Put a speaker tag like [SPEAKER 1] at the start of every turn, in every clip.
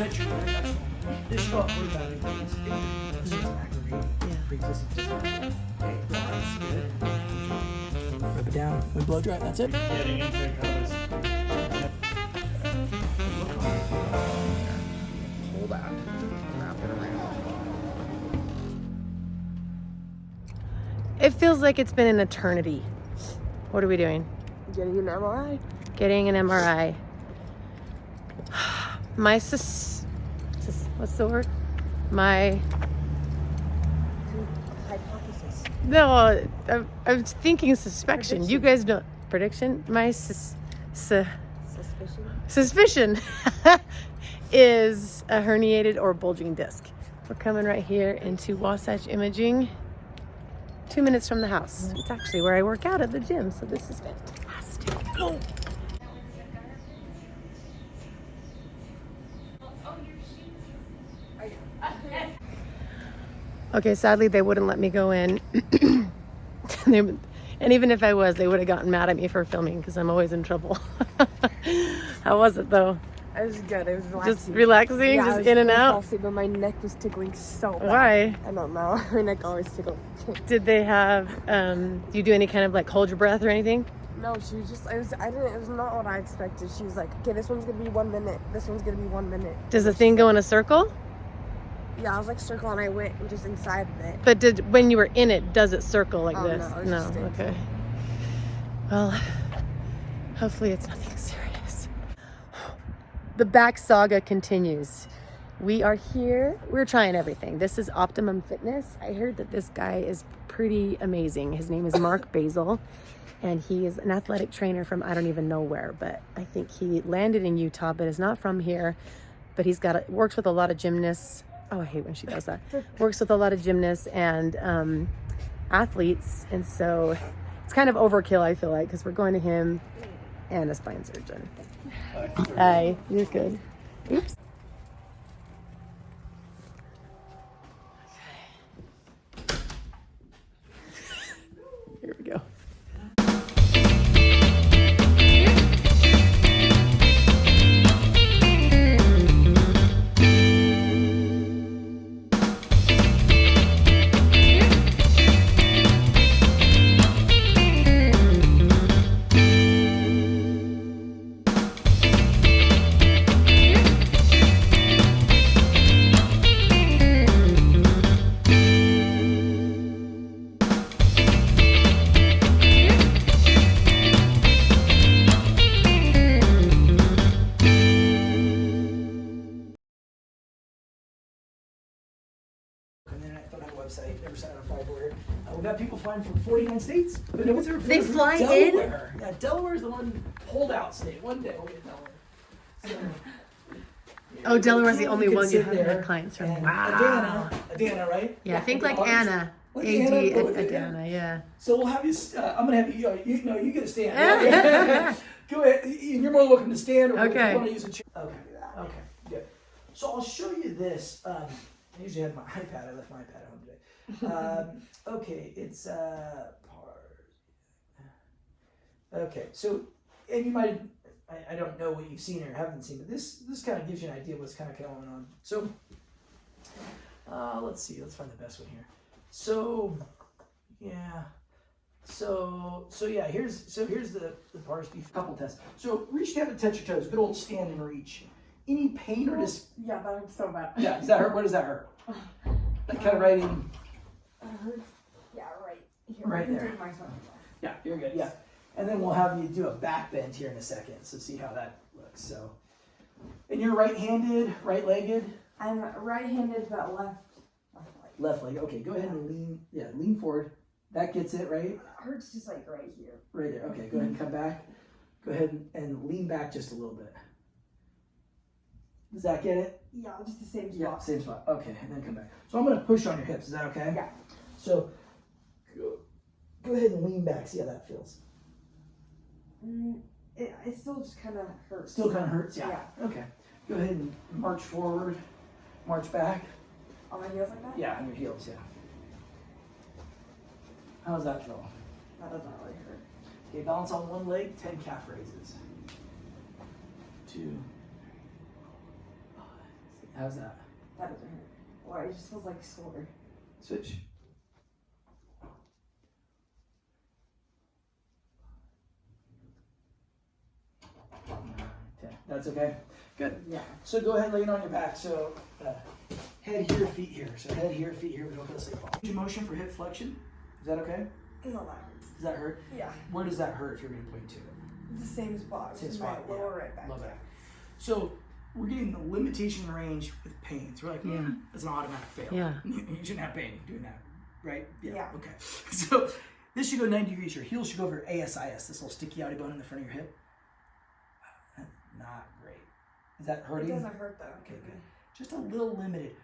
[SPEAKER 1] tension, right? That's all. This show up really bad because it's aggravating. Pre-existing disease. Okay, that's good. Rub it down. We blow dry. That's it.
[SPEAKER 2] Getting into the covers.
[SPEAKER 1] Hold that. Wrap it around.
[SPEAKER 3] It feels like it's been an eternity. What are we doing?
[SPEAKER 4] Getting an MRI.
[SPEAKER 3] Getting an MRI. My what's the word? My
[SPEAKER 4] Hypothesis.
[SPEAKER 3] no, I'm thinking suspicion.
[SPEAKER 4] Prediction.
[SPEAKER 3] You guys know prediction. My suspicion is a herniated or bulging disc. We're coming right here into Wasatch Imaging. 2 minutes from the house. It's actually where I work out at the gym, so this is fantastic. Oh. Okay, sadly they wouldn't let me go in. And even if I was, they would have gotten mad at me for filming because I'm always in trouble. How was it though?
[SPEAKER 4] It was good. It was relaxing.
[SPEAKER 3] Just relaxing,
[SPEAKER 4] Yeah,
[SPEAKER 3] just
[SPEAKER 4] I was
[SPEAKER 3] in and
[SPEAKER 4] really
[SPEAKER 3] out?
[SPEAKER 4] falsy, but my neck was tickling so bad.
[SPEAKER 3] Why?
[SPEAKER 4] I don't know. My neck always tickles.
[SPEAKER 3] Did they have, do you do any kind of like hold your breath or anything?
[SPEAKER 4] No, she was just, it was not what I expected. She was like, okay, this one's going to be 1 minute. This one's going to be 1 minute.
[SPEAKER 3] Does the thing go in a circle?
[SPEAKER 4] Yeah, I was like circle and I went just inside of it.
[SPEAKER 3] But when you were in it, does it circle like
[SPEAKER 4] Oh,
[SPEAKER 3] this?
[SPEAKER 4] no, it was just
[SPEAKER 3] Okay. Well, hopefully it's nothing serious. The back saga continues. We are here. We're trying everything. This is Optimum Fitness. I heard that this guy is pretty amazing. His name is Mark Basil, and he is an athletic trainer from I don't even know where, but I think he landed in Utah, but is not from here. But he's works with a lot of gymnasts. Oh, I hate when she does that. Works with a lot of gymnasts and athletes, and so it's kind of overkill, I feel like, because we're going to him and a spine surgeon. Hi, you're good. Oops. Here we go.
[SPEAKER 1] Website, never signed on a fly board. We've got people flying from 49 states. But no one's ever
[SPEAKER 3] They
[SPEAKER 1] flown
[SPEAKER 3] fly
[SPEAKER 1] from
[SPEAKER 3] in?
[SPEAKER 1] Delaware. Yeah, Delaware's the one holdout state. One day we'll get Delaware. So,
[SPEAKER 3] Oh, Delaware's the only
[SPEAKER 1] can
[SPEAKER 3] one you
[SPEAKER 1] sit
[SPEAKER 3] haven't
[SPEAKER 1] there
[SPEAKER 3] had clients from.
[SPEAKER 1] and
[SPEAKER 3] Wow.
[SPEAKER 1] Adanna, right?
[SPEAKER 3] Yeah, think like
[SPEAKER 1] Like
[SPEAKER 3] Anna.
[SPEAKER 1] Like
[SPEAKER 3] AD
[SPEAKER 1] Anna, go with it,
[SPEAKER 3] Adanna, yeah.
[SPEAKER 1] So we'll have you. I'm gonna have you. You get a stand. Go ahead. You're more than welcome to stand, or if
[SPEAKER 3] Okay.
[SPEAKER 1] you want to use a chair. Okay. Good. So I'll show you this. I usually have my iPad. I left my iPad at home today. Okay, it's part. Okay, so and you might. I don't know what you've seen or haven't seen, but this kind of gives you an idea of what's kind of going on. So let's see. Let's find the best one here. So yeah. So yeah, here's the bars beef couple test. So reach down and touch your toes. Good old stand and reach. Any pain or just
[SPEAKER 4] Yeah, that hurts so bad.
[SPEAKER 1] yeah, does that hurt? Where does that hurt? Like kind of right in
[SPEAKER 4] It hurts. Yeah, right here.
[SPEAKER 1] Right
[SPEAKER 4] I can
[SPEAKER 1] there.
[SPEAKER 4] take my phone off.
[SPEAKER 1] yeah, you're good, yeah. And then we'll have you do a back bend here in a second, so see how that looks. So and you're right-handed, right-legged?
[SPEAKER 4] I'm right-handed, but left leg.
[SPEAKER 1] Left leg. Okay, go ahead and lean forward. That gets it, right?
[SPEAKER 4] It hurts just like right here.
[SPEAKER 1] Right there. Okay, go ahead and come back. Go ahead and lean back just a little bit. Does that get it?
[SPEAKER 4] Yeah, just the same spot.
[SPEAKER 1] Yeah, same spot. Okay, and then come back. So I'm going to push on your hips. Is that okay?
[SPEAKER 4] Yeah.
[SPEAKER 1] So go ahead and lean back. See how that feels.
[SPEAKER 4] It still just kind of hurts.
[SPEAKER 1] Still kind of hurts?
[SPEAKER 4] Yeah.
[SPEAKER 1] Okay. Go ahead and march forward, march back.
[SPEAKER 4] On my heels like that?
[SPEAKER 1] Yeah, on your heels, yeah. How does that feel?
[SPEAKER 4] That doesn't really hurt.
[SPEAKER 1] Okay, balance on one leg, 10 calf raises. 2, 5, How's that?
[SPEAKER 4] That doesn't hurt. Or it just feels like sore.
[SPEAKER 1] Switch. Okay, that's okay. Good.
[SPEAKER 4] Yeah.
[SPEAKER 1] So go ahead, lay it on your back. So head here, feet here. So head here, feet here. We don't go to sleep. Change your motion for hip flexion. Is that okay?
[SPEAKER 4] No, that hurts.
[SPEAKER 1] Does that hurt?
[SPEAKER 4] Yeah.
[SPEAKER 1] Where does that hurt if you're going to point to it?
[SPEAKER 4] The same spot.
[SPEAKER 1] Same
[SPEAKER 4] Just
[SPEAKER 1] spot,
[SPEAKER 4] my
[SPEAKER 1] yeah.
[SPEAKER 4] lower right back.
[SPEAKER 1] Love that. So we're getting the limitation range with pain. So we're like, that's an automatic fail.
[SPEAKER 3] Yeah.
[SPEAKER 1] You shouldn't have pain doing that, right?
[SPEAKER 4] Yeah.
[SPEAKER 1] Okay. So this should go 90 degrees. Your heel should go over ASIS, this little sticky outy bone in the front of your hip. That's not great. Is that hurting?
[SPEAKER 4] It doesn't hurt though.
[SPEAKER 1] Okay, good. Just a little limited.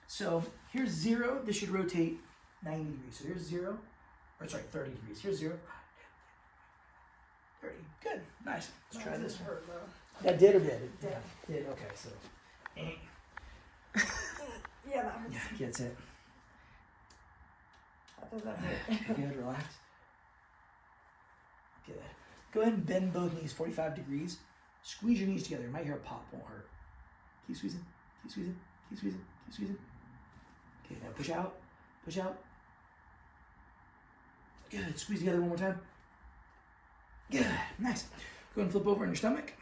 [SPEAKER 1] So here's 0. This should rotate 90 degrees. So here's 0. Or sorry, 30 degrees. Here's 0. 30. Good. Nice. Let's try this one.
[SPEAKER 4] Hurt though.
[SPEAKER 1] That did or did? It
[SPEAKER 4] Did.
[SPEAKER 1] did. Okay, so.
[SPEAKER 4] Yeah, that hurts.
[SPEAKER 1] Yeah, gets it.
[SPEAKER 4] That doesn't hurt.
[SPEAKER 1] Good, relax. Good. Go ahead and bend both knees 45 degrees. Squeeze your knees together. You might hear a pop, won't hurt. Keep squeezing, keep squeezing, keep squeezing, keep squeezing. Okay, now push out, push out. Good, squeeze together one more time. Good, nice. Go ahead and flip over on your stomach.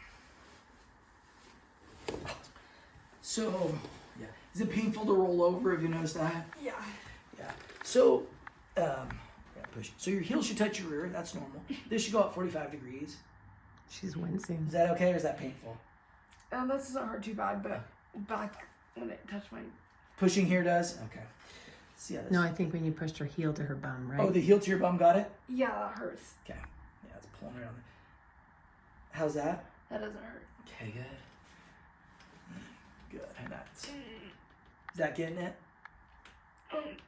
[SPEAKER 1] So, yeah. Is it painful to roll over? Have you noticed that?
[SPEAKER 4] Yeah.
[SPEAKER 1] Yeah. So, push. So your heel should touch your rear. That's normal. This should go up 45 degrees.
[SPEAKER 3] She's wincing.
[SPEAKER 1] Is that okay or is that painful?
[SPEAKER 4] That doesn't hurt too bad, but back when it touched my...
[SPEAKER 1] Pushing here does? Okay. Let's see how this...
[SPEAKER 3] No, I think when you pushed her heel to her bum, right?
[SPEAKER 1] Oh, the heel to your bum got it?
[SPEAKER 4] Yeah, that hurts.
[SPEAKER 1] Okay. Yeah, it's pulling around. How's that?
[SPEAKER 4] That doesn't hurt.
[SPEAKER 1] Okay, good. Good. And that's... Is that getting it?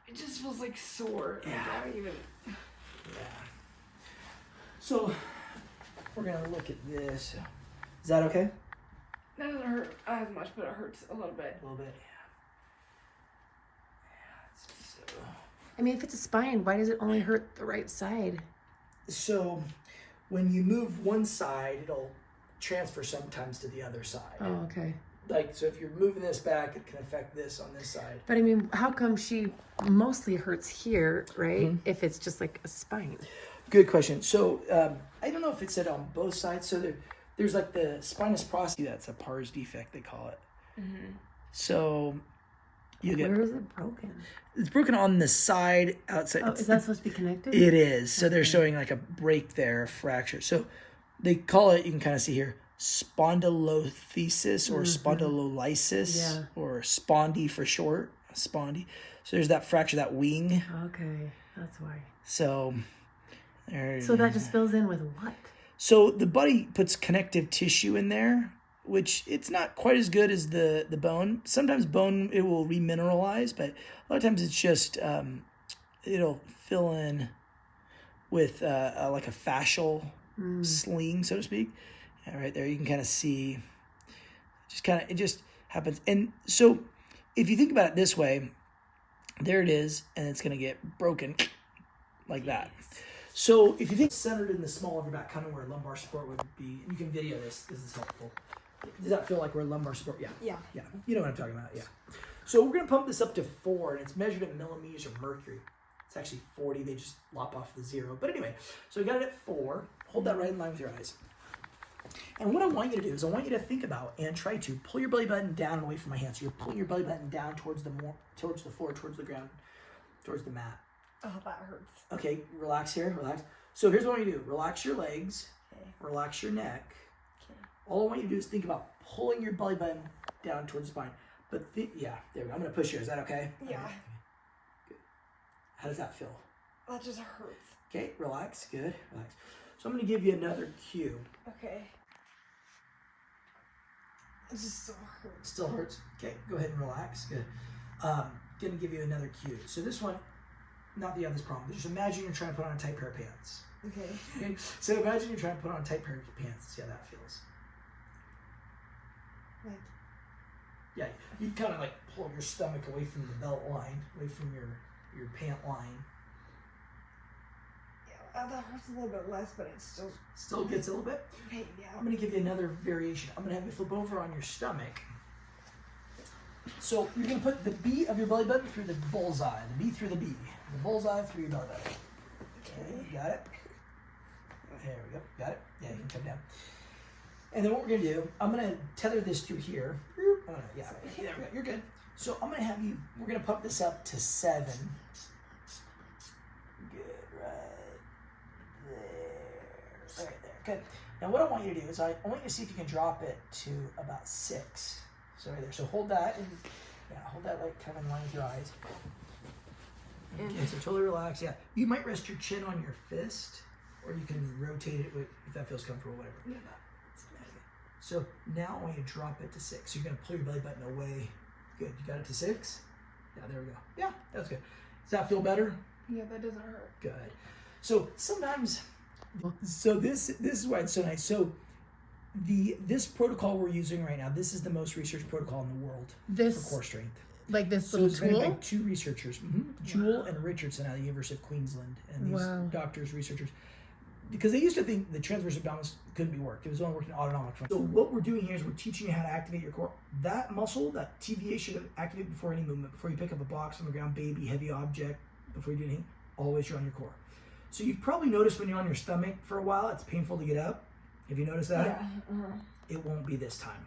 [SPEAKER 4] It just feels like sore.
[SPEAKER 1] Yeah.
[SPEAKER 4] Like, I don't even...
[SPEAKER 1] Yeah. So, we're going to look at this. Is that okay?
[SPEAKER 4] That doesn't hurt as much, but it hurts a little bit.
[SPEAKER 1] A little bit, yeah. So...
[SPEAKER 3] I mean, if it's a spine, why does it only hurt the right side?
[SPEAKER 1] So, when you move one side, it'll transfer sometimes to the other side.
[SPEAKER 3] Oh, okay.
[SPEAKER 1] Like, so if you're moving this back, it can affect this on this side.
[SPEAKER 3] But I mean, how come she mostly hurts here, right? If it's just like a spine.
[SPEAKER 1] Good question. So, I don't know if it said on both sides. So there's like the spinous process. That's a pars defect, they call it. So, you get...
[SPEAKER 3] Where is it broken?
[SPEAKER 1] It's broken on the side outside.
[SPEAKER 3] Oh, is that supposed to be connected?
[SPEAKER 1] It is. So they're showing like a break there, a fracture. So they call it, you can kind of see here, spondylolisthesis or spondylolysis or spondy for short, spondy. So there's that fracture, that wing.
[SPEAKER 3] Okay, that's why.
[SPEAKER 1] So
[SPEAKER 3] So that just fills in with what?
[SPEAKER 1] So the body puts connective tissue in there, which it's not quite as good as the bone. Sometimes bone, it will remineralize, but a lot of times it's just, it'll fill in with like a fascial sling, so to speak. Yeah, right there, you can kind of see, it just happens. And so if you think about it this way, there it is, and it's going to get broken like that. So if you think centered in the small of your back, kind of where lumbar support would be, you can video this. This is helpful. Does that feel like where lumbar support? Yeah.
[SPEAKER 4] Yeah.
[SPEAKER 1] Yeah. You know what I'm talking about. Yeah. So we're going to pump this up to 4, and it's measured in millimeters of mercury. It's actually 40. They just lop off the 0. But anyway, so we got it at 4. Hold that right in line with your eyes. And what I want you to do is I want you to think about and try to pull your belly button down and away from my hand. So you're pulling your belly button down towards the floor, towards the ground, towards the mat.
[SPEAKER 4] Oh, that hurts.
[SPEAKER 1] Okay, relax here, relax. So here's what I want you to do. Relax your legs, relax your neck.
[SPEAKER 4] Okay.
[SPEAKER 1] All I want you to do is think about pulling your belly button down towards the spine. But yeah, there we go. I'm going to push here. Is that okay?
[SPEAKER 4] Yeah.
[SPEAKER 1] Okay. Good. How does that feel?
[SPEAKER 4] That just hurts.
[SPEAKER 1] Okay, relax. Good, relax. So I'm going to give you another cue.
[SPEAKER 4] Okay. It just still hurts.
[SPEAKER 1] Still hurts? Okay, go ahead and relax. Good. Going to give you another cue. So this one, not that you have this problem, but just imagine you're trying to put on a tight pair of pants.
[SPEAKER 4] Okay.
[SPEAKER 1] So imagine you're trying to put on a tight pair of pants. See how that feels.
[SPEAKER 4] Like,
[SPEAKER 1] yeah, you kind of like pull your stomach away from the belt line, away from your pant line.
[SPEAKER 4] yeah, that hurts a little bit less, but it
[SPEAKER 1] Still gets a little bit.
[SPEAKER 4] pain, yeah.
[SPEAKER 1] I'm going to give you another variation. I'm going to have you flip over on your stomach. So you're gonna put the B of your belly button through the bullseye. The B through the B. The bullseye through your belly button. Okay, got it? There we go, got it? Yeah, you can come down. And then what we're gonna do, I'm gonna tether this through here. There we go, you're good. So I'm gonna have you, we're gonna pump this up to 7. Good, right there, good. Now what I want you to do is I want you to see if you can drop it to about 6. So right there, so hold that, and hold that like kind of in line with your eyes. Okay, so totally relax, yeah. You might rest your chin on your fist, or you can rotate it if that feels comfortable, whatever. Yeah. So now I want you to drop it to 6. So you're gonna pull your belly button away. Good, you got it to 6? Yeah, there we go. Yeah, that's good. Does that feel better?
[SPEAKER 4] Yeah, that doesn't hurt.
[SPEAKER 1] Good. So sometimes, so this is why it's so nice. So this protocol we're using right now, this is the most researched protocol in the world for core strength.
[SPEAKER 3] Like this
[SPEAKER 1] So
[SPEAKER 3] little
[SPEAKER 1] it's made by
[SPEAKER 3] tool?
[SPEAKER 1] 2 researchers, Jewell and Richardson out of the University of Queensland, and these doctors, researchers, because they used to think the transverse abdominis couldn't be worked. It was only working autonomic function. So what we're doing here is we're teaching you how to activate your core. That muscle, that TVA, should activate before any movement, before you pick up a box on the ground, baby, heavy object, before you do anything. Always you're on your core. So you've probably noticed when you're on your stomach for a while, it's painful to get up. Have you noticed that?
[SPEAKER 4] Yeah.
[SPEAKER 1] It won't be this time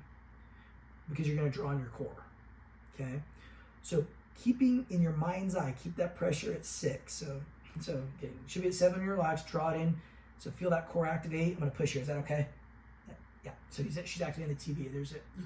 [SPEAKER 1] because you're going to draw on your core. Okay? So keeping in your mind's eye, keep that pressure at 6. So okay, should be at 7 when you're relaxed, draw it in. So feel that core activate. I'm going to push here. Is that okay? Yeah. So she's activating the TVA.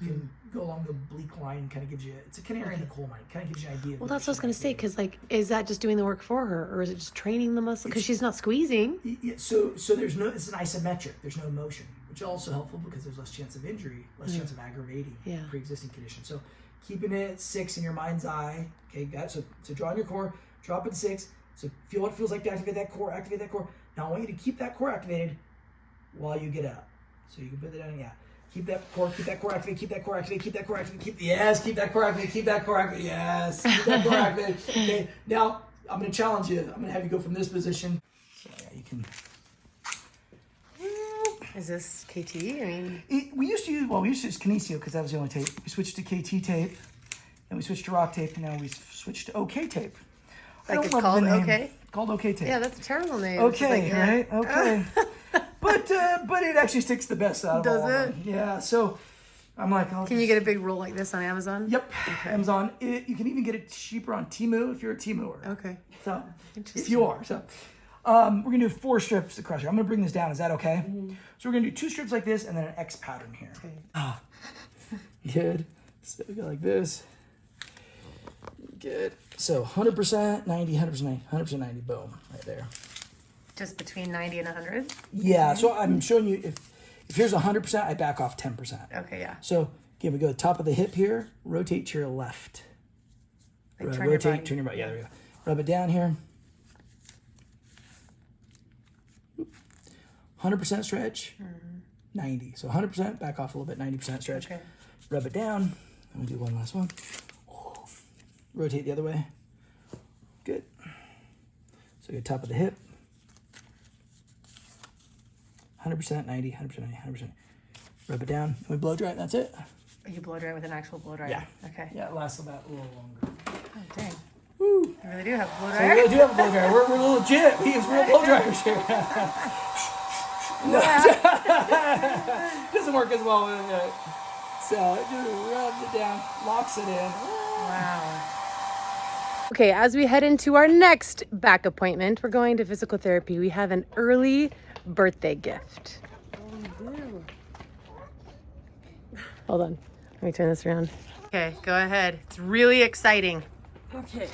[SPEAKER 1] You can go along the oblique line, kind of gives you, it's a canary in the coal mine. Kind of gives you an idea.
[SPEAKER 3] Well, that's what I was going to say, because like, is that just doing the work for her, or is it just training the muscle? Because she's not squeezing.
[SPEAKER 1] Yeah, so there's no, it's an isometric. There's no motion, which is also helpful because there's less chance of injury, less chance of aggravating pre-existing condition. So keeping it at 6 in your mind's eye. Okay, got it. So draw on your core, drop it to 6. So feel what it feels like to activate that core, activate that core. Now I want you to keep that core activated while you get up. So you can put that down, Keep that core activated, keep that core activated, keep that core activated, keep that core activated, keep that core activated, yes, keep that core activated. Okay, now I'm gonna challenge you. I'm gonna have you go from this position. So you can.
[SPEAKER 3] Is this KT? I mean,
[SPEAKER 1] We used to use Kinesio because that was the only tape. We switched to KT tape, then we switched to rock tape, and now we switched to OK tape.
[SPEAKER 3] like it's called OK?
[SPEAKER 1] Called OK tape.
[SPEAKER 3] Yeah, that's a terrible name.
[SPEAKER 1] Okay,
[SPEAKER 3] Like,
[SPEAKER 1] right? Okay. but it actually sticks the best out of all
[SPEAKER 3] Does
[SPEAKER 1] of them. Yeah, so I'm like,
[SPEAKER 3] Can you get a big roll like this on Amazon?
[SPEAKER 1] Yep, Amazon. You can even get it cheaper on Temu if you're a Temuer.
[SPEAKER 3] Okay.
[SPEAKER 1] So, if you are. So, we're going to do 4 strips across here. I'm going to bring this down. Is that okay? So, we're going to do 2 strips like this and then an X pattern here.
[SPEAKER 3] Okay.
[SPEAKER 1] Good. So, we go like this. Good. So, 100%, 90, 100%, 90, 100%, 90. Boom. Right there.
[SPEAKER 3] Just between 90 and 100?
[SPEAKER 1] Yeah. So, I'm showing you if here's 100%, I back off 10%.
[SPEAKER 3] Okay, yeah.
[SPEAKER 1] So, again, we go to the top of the hip here. Rotate to your left.
[SPEAKER 3] Like
[SPEAKER 1] Rotate, turn your body. Yeah, there we go. Rub it down here. 100% stretch, 90. So 100%, back off a little bit, 90% stretch.
[SPEAKER 3] Okay.
[SPEAKER 1] Rub it down. I'm gonna do one last one. Rotate the other way. Good. So go top of the hip. 100%, 90, 100%, 90, 100%. Rub it down. And we blow dry it, that's it.
[SPEAKER 3] You blow dry with an actual blow dryer?
[SPEAKER 1] Yeah.
[SPEAKER 3] Okay.
[SPEAKER 1] Yeah, it lasts about a little longer.
[SPEAKER 3] Oh, dang.
[SPEAKER 1] Woo.
[SPEAKER 3] I really do have a blow
[SPEAKER 1] So we
[SPEAKER 3] dryer.
[SPEAKER 1] really do have a blow dryer. We're legit. We use real blow dryers here. Doesn't work as well with it. So it just rubs it down, locks it in.
[SPEAKER 3] Wow. Okay, as we head into our next back appointment, we're going to physical therapy. We have an early birthday gift. Hold on. Let me turn this around. Okay, go ahead. It's really exciting.
[SPEAKER 4] Okay.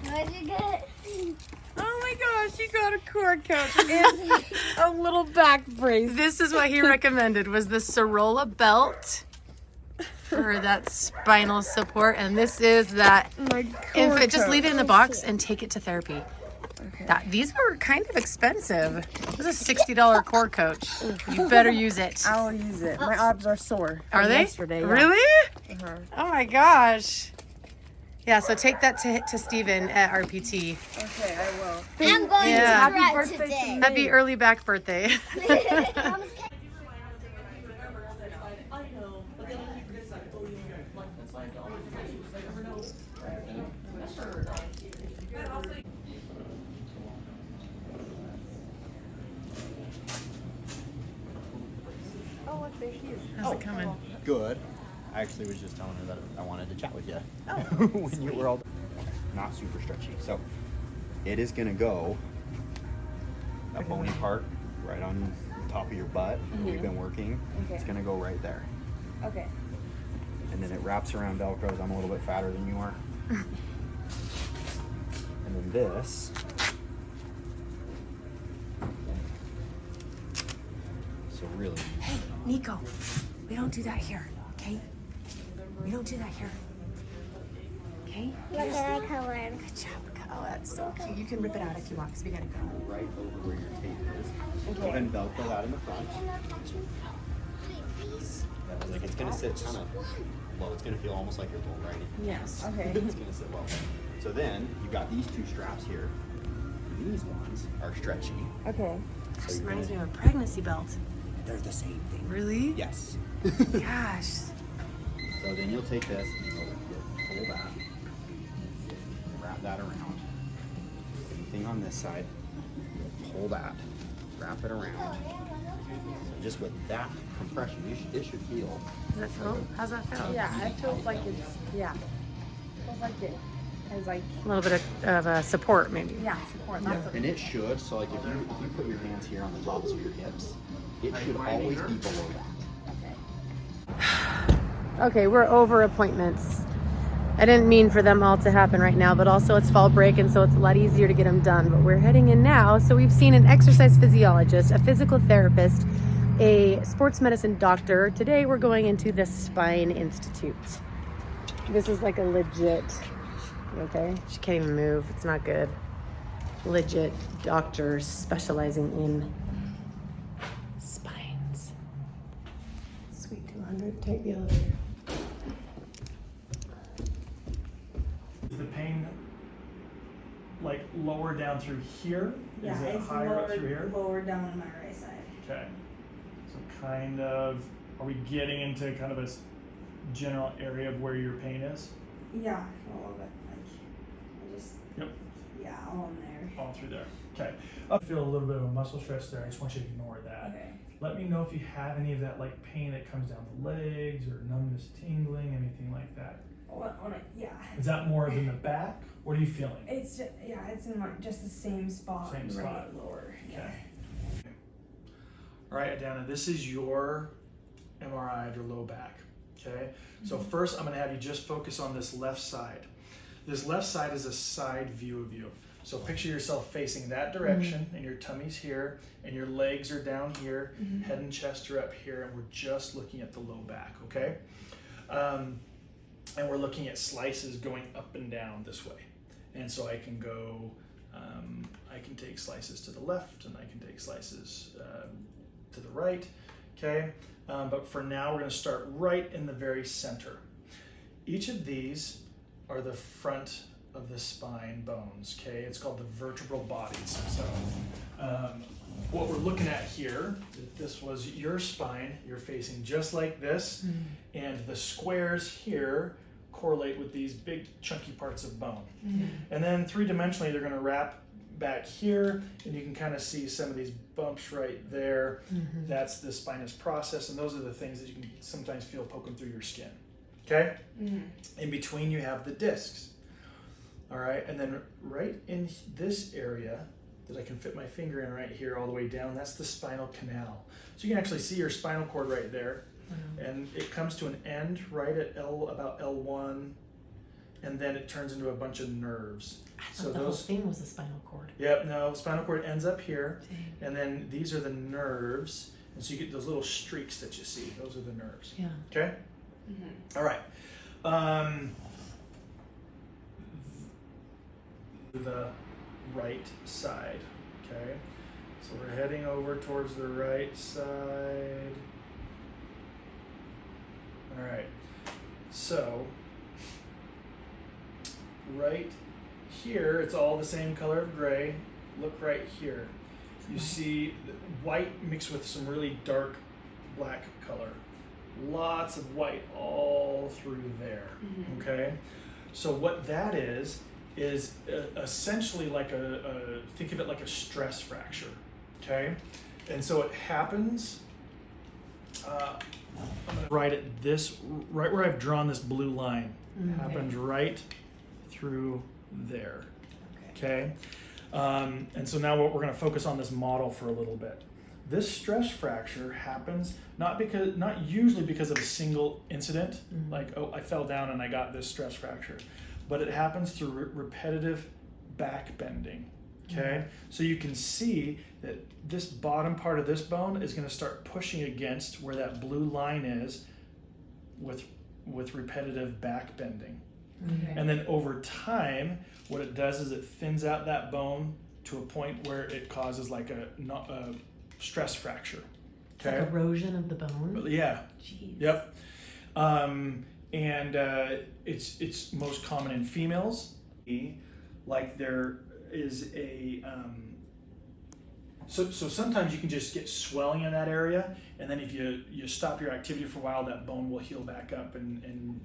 [SPEAKER 2] What'd you get?
[SPEAKER 4] Oh my gosh, you got a cord couch and a little back brace.
[SPEAKER 3] This is what he recommended, was the Sorolla belt for that spinal support. And this is that infant. Just leave it in the box and take it to therapy.
[SPEAKER 4] Okay.
[SPEAKER 3] These were kind of expensive. This is a $60 core coach. You better use it.
[SPEAKER 4] I'll use it. My abs are sore.
[SPEAKER 3] Are
[SPEAKER 4] from
[SPEAKER 3] they?
[SPEAKER 4] Yesterday. Yeah.
[SPEAKER 3] Really?
[SPEAKER 4] Uh-huh.
[SPEAKER 3] Oh my gosh. Yeah, so take that to Steven at RPT.
[SPEAKER 4] Okay, I will.
[SPEAKER 2] I'm going
[SPEAKER 3] Yeah.
[SPEAKER 2] to
[SPEAKER 4] Happy
[SPEAKER 2] run
[SPEAKER 4] birthday to
[SPEAKER 2] today.
[SPEAKER 4] me.
[SPEAKER 3] Happy early back birthday.
[SPEAKER 4] Oh, look, there she is.
[SPEAKER 3] How's it coming?
[SPEAKER 5] Good. I actually was just telling her that I wanted to chat with you
[SPEAKER 3] Oh,
[SPEAKER 5] when you were all not super stretchy. So it is gonna go that bony part right on the top of your butt where we've been working.
[SPEAKER 4] Okay.
[SPEAKER 5] It's gonna go right there.
[SPEAKER 4] Okay.
[SPEAKER 5] And then it wraps around Velcros. I'm a little bit fatter than you are. And then this. So really,
[SPEAKER 3] Hey, Nico, we don't do that here, okay? We don't do that here. Okay?
[SPEAKER 2] Look at that color.
[SPEAKER 3] Good job. Oh, that's so cute. You can rip it out if you want, because we gotta go.
[SPEAKER 5] right over where your tape is. Go ahead and Velcro that in the front. Like it's gonna sit kind of well. It's gonna feel almost like you're bull riding.
[SPEAKER 3] Yes.
[SPEAKER 4] Okay.
[SPEAKER 5] It's gonna sit well. So then you've got these two straps here. These ones are stretchy.
[SPEAKER 4] Okay.
[SPEAKER 3] Gosh,
[SPEAKER 5] you're
[SPEAKER 3] reminds me
[SPEAKER 5] gonna-
[SPEAKER 3] of a pregnancy belt.
[SPEAKER 5] They're the same thing.
[SPEAKER 3] Really?
[SPEAKER 5] Yes.
[SPEAKER 3] Gosh.
[SPEAKER 5] So then you'll take this and you'll pull that, wrap that around. Same thing on this side. Pull that, wrap it around. So just with that compression, it should feel.
[SPEAKER 3] Does that feel? How's that feel?
[SPEAKER 4] Yeah, it feels like it's, yeah. Feels like it has like,
[SPEAKER 3] A little bit of support, maybe.
[SPEAKER 4] yeah, support. That's what
[SPEAKER 5] And it should. So like if you put your hands here on the tops of your hips, it should always be below that.
[SPEAKER 3] Okay, we're over appointments. I didn't mean for them all to happen right now, but also it's fall break, and so it's a lot easier to get them done. But we're heading in now. So we've seen an exercise physiologist, a physical therapist, a sports medicine doctor. Today we're going into the Spine Institute. This is like a legit, okay? She can't even move. It's not good. Legit doctor specializing in spines. Suite 200, take the elevator.
[SPEAKER 1] Is the pain like lower down through here?
[SPEAKER 6] Yeah,
[SPEAKER 1] Is it
[SPEAKER 6] it's
[SPEAKER 1] higher up through here?
[SPEAKER 6] lower down on my right side.
[SPEAKER 1] Okay. So kind of, are we getting into kind of a general area of where your pain is?
[SPEAKER 6] Yeah, a little bit. Like, I just,
[SPEAKER 1] Yep.
[SPEAKER 6] yeah, all in there.
[SPEAKER 1] All through there. Okay. I feel a little bit of a muscle stress there. I just want you to ignore that.
[SPEAKER 6] Okay.
[SPEAKER 1] Let me know if you have any of that like pain that comes down the legs or numbness, tingling, anything like that.
[SPEAKER 6] Yeah.
[SPEAKER 1] Is that more in the back? What are you feeling?
[SPEAKER 6] It's just, yeah, it's in like just the same spot.
[SPEAKER 1] Same
[SPEAKER 6] right
[SPEAKER 1] spot.
[SPEAKER 6] lower. Yeah.
[SPEAKER 1] Okay. All right, Adanna, this is your MRI of your low back. Okay. So first, I'm going to have you just focus on this left side. This left side is a side view of you. So picture yourself facing that direction, and your tummy's here, and your legs are down here, head and chest are up here, and we're just looking at the low back. Okay. And we're looking at slices going up and down this way. And so I can go, I can take slices to the left and I can take slices to the right, okay? But for now, we're gonna start right in the very center. Each of these are the front of the spine bones, okay? It's called the vertebral bodies. So what we're looking at here, if this was your spine, you're facing just like this, and the squares here correlate with these big chunky parts of bone. And then three-dimensionally, they're gonna wrap back here, and you can kind of see some of these bumps right there. That's the spinous process, and those are the things that you can sometimes feel poking through your skin, okay? In between, you have the discs, all right? And then right in this area that I can fit my finger in right here all the way down, that's the spinal canal. So you can actually see your spinal cord right there. And it comes to an end right at about L1, and then it turns into a bunch of nerves.
[SPEAKER 3] So the whole thing was the spinal cord.
[SPEAKER 1] Yep, no, spinal cord ends up here, and then these are the nerves, and so you get those little streaks that you see. Those are the nerves.
[SPEAKER 3] Yeah.
[SPEAKER 1] Okay? All right. The right side, okay? So we're heading over towards the right side. All right, so right here, it's all the same color of gray. Look right here. You see white mixed with some really dark black color. lots of white all through there. Okay, so what that is essentially like think of it like a stress fracture. Okay, and so it happens. I'm gonna write it right where I've drawn this blue line. Happens right through there. Okay. And so now we're going to focus on this model for a little bit. This stress fracture happens not usually because of a single incident, like, oh, I fell down and I got this stress fracture, but it happens through repetitive back bending. Okay, so you can see that this bottom part of this bone is going to start pushing against where that blue line is with repetitive back bending. And then over time, what it does is it thins out that bone to a point where it causes like a stress fracture. Okay.
[SPEAKER 3] Like erosion of the bone.
[SPEAKER 1] Yeah.
[SPEAKER 3] Jeez.
[SPEAKER 1] Yep. It's most common in females. Like there is a so sometimes you can just get swelling in that area, and then if you stop your activity for a while, that bone will heal back up and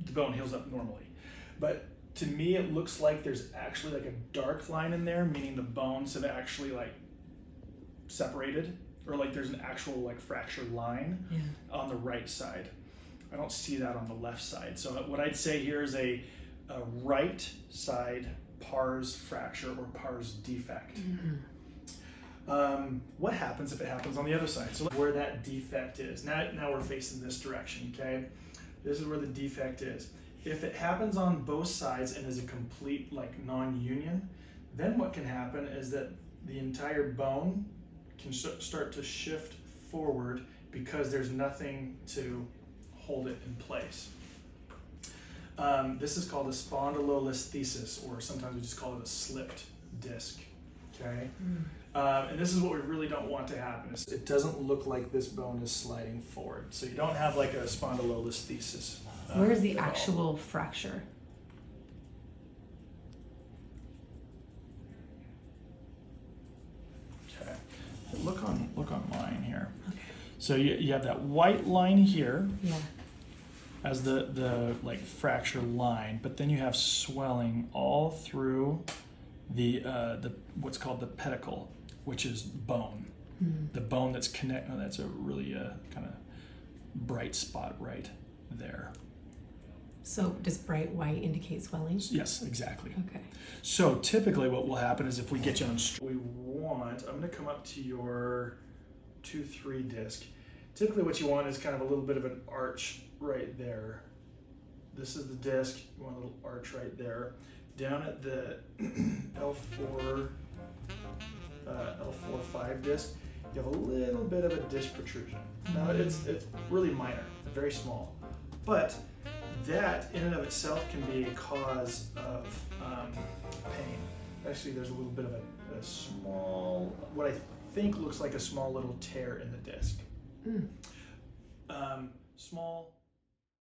[SPEAKER 1] the bone heals up normally. But to me, it looks like there's actually like a dark line in there, meaning the bones have actually like separated, or like there's an actual like fracture line on the right side. I don't see that on the left side. So what I'd say here is a right side pars fracture or pars defect. What happens if it happens on the other side? So where that defect is. Now we're facing this direction, okay? This is where the defect is. If it happens on both sides and is a complete like non-union, then what can happen is that the entire bone can start to shift forward because there's nothing to hold it in place. This is called a spondylolisthesis, or sometimes we just call it a slipped disc, okay? And this is what we really don't want to happen. It doesn't look like this bone is sliding forward. So you don't have like a spondylolisthesis.
[SPEAKER 3] Where's the actual fracture?
[SPEAKER 1] Okay. Look on mine here. Okay. So you have that white line here.
[SPEAKER 3] Yeah.
[SPEAKER 1] As the like fracture line, but then you have swelling all through the what's called the pedicle, which is bone. The bone that's connected. That's a really kind of bright spot right there.
[SPEAKER 3] So does bright white indicate swelling?
[SPEAKER 1] Yes, exactly.
[SPEAKER 3] Okay.
[SPEAKER 1] So typically what will happen is if we get you on, I'm going to come up to your 2-3 disc. Typically what you want is kind of a little bit of an arch right there. This is the disc, you want a little arch right there. Down at the L4-5 disc, you have a little bit of a disc protrusion. Now it's really minor, very small, but that in and of itself can be a cause of pain. Actually, there's a little bit of a small, what I think looks like a small little tear in the disc. Small